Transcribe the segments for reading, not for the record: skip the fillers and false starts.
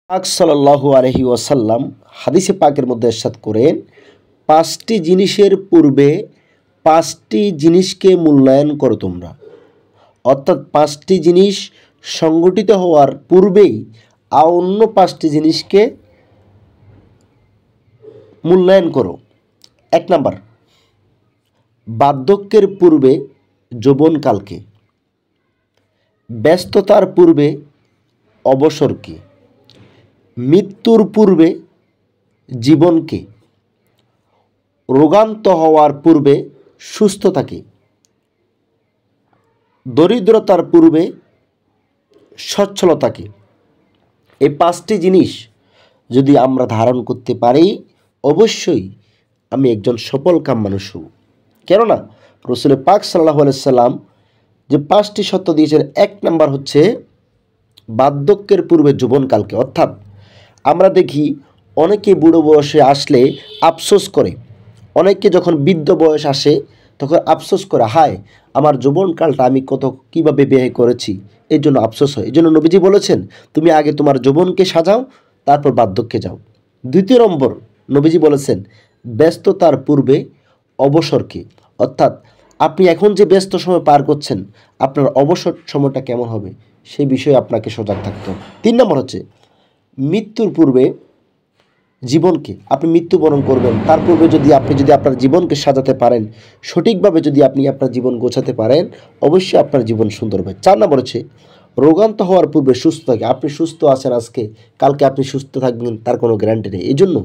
পাক সাল্লাল্লাহু আলাইহি ওয়াসাল্লাম হাদিসে পাকের মধ্যে ইরশাদ করেন, 5টি জিনিসের পূর্বে 5টি জিনিসকে মূল্যায়ন করো তোমরা। অর্থাৎ 5টি জিনিস সংগঠিত হওয়ার পূর্বেই অন্য 5টি জিনিসকে মূল্যায়ন করো। 1 নাম্বার, বার্ধক্যের পূর্বে যৌবনকালকে, ব্যস্ততার পূর্বে অবসরকে, মৃত্যুর পূর্বে জীবনকে, রোগান্ত হওয়ার পূর্বে সুস্থতাকে, দরিদ্রতার পূর্বে সচ্ছলতাকে। এই 5টি জিনিস যদি আমরা ধারণ করতে পারি, অবশ্যই আমি একজন সফলকাম মানুষ হব। কেননা রাসূল পাক সাল্লাল্লাহু আলাইহি সাল্লাম যে 5টি সত্য দিয়েছেন, 1 নাম্বার হচ্ছে বার্ধক্যের পূর্বে যৌবনকালকে। অর্থাৎ আমরা দেখি অনেকে বুড়ো বয়সে আসলে আফসোস করে, অনেকে যখন বৃদ্ধ বয়স আসে তখন আফসোস করে, হায় আমার যৌবনকালটা আমি কীভাবে ব্যয় করেছি, এর জন্য আফসোস হয়। এই জন্য নবীজি বলেছেন, তুমি আগে তোমার যৌবনকে সাজাও, তারপর বার্ধক্যে যাও। 2 নম্বর নবীজি বলেছেন, ব্যস্ততার পূর্বে অবসরকে। অর্থাৎ আপনি এখন যে ব্যস্ত সময় পার করছেন, আপনার অবসর সময়টা কেমন হবে সেই বিষয়ে আপনাকে সজাগ থাকতে হবে। 3 নম্বর হচ্ছে মৃত্যুর পূর্বে জীবনকে। আপনি মৃত্যুবরণ করবেন, তার পূর্বে যদি আপনার জীবনকে সাজাতে পারেন, সঠিকভাবে যদি আপনি আপনার জীবন গোছাতে পারেন, অবশ্যই আপনার জীবন সুন্দর হবে। 4 নম্বর হচ্ছে রোগান্ত হওয়ার পূর্বে সুস্থ থাকে। আপনি সুস্থ আছেন আজকে, কালকে আপনি সুস্থ থাকবেন তার কোনো গ্যারান্টি নেই। এই জন্য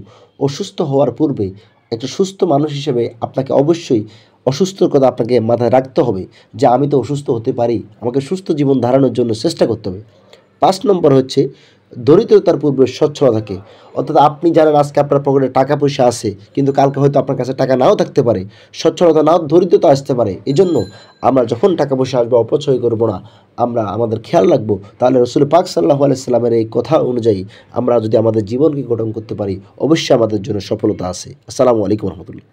অসুস্থ হওয়ার পূর্বে একটা সুস্থ মানুষ হিসেবে আপনাকে অবশ্যই অসুস্থর কথা আপনাকে মাথায় রাখতে হবে যে আমি তো অসুস্থ হতে পারি, আমাকে সুস্থ জীবন ধারণের জন্য চেষ্টা করতে হবে। 5 নম্বর হচ্ছে দরিদ্রতার পূর্বে সচ্ছলতাকে। অর্থাৎ আপনি জানেন আজকে আপনার পকেটে টাকা পয়সা আছে, কিন্তু কালকে হয়তো আপনার কাছে টাকা নাও থাকতে পারে, সচ্ছলতা নাও, দরিদ্রতা আসতে পারে। এই জন্য আমরা যখন টাকা পয়সা আসবে অপচয় করব না, আমরা আমাদের খেয়াল রাখবো। তাহলে রাসূল পাক সাল্লাল্লাহু আলাইহি সাল্লামের এই কথা অনুযায়ী আমরা যদি আমাদের জীবনকে গঠন করতে পারি, অবশ্যই আমাদের জন্য সফলতা আছে। আসসালামু আলাইকুম রহমতুল্লাহ।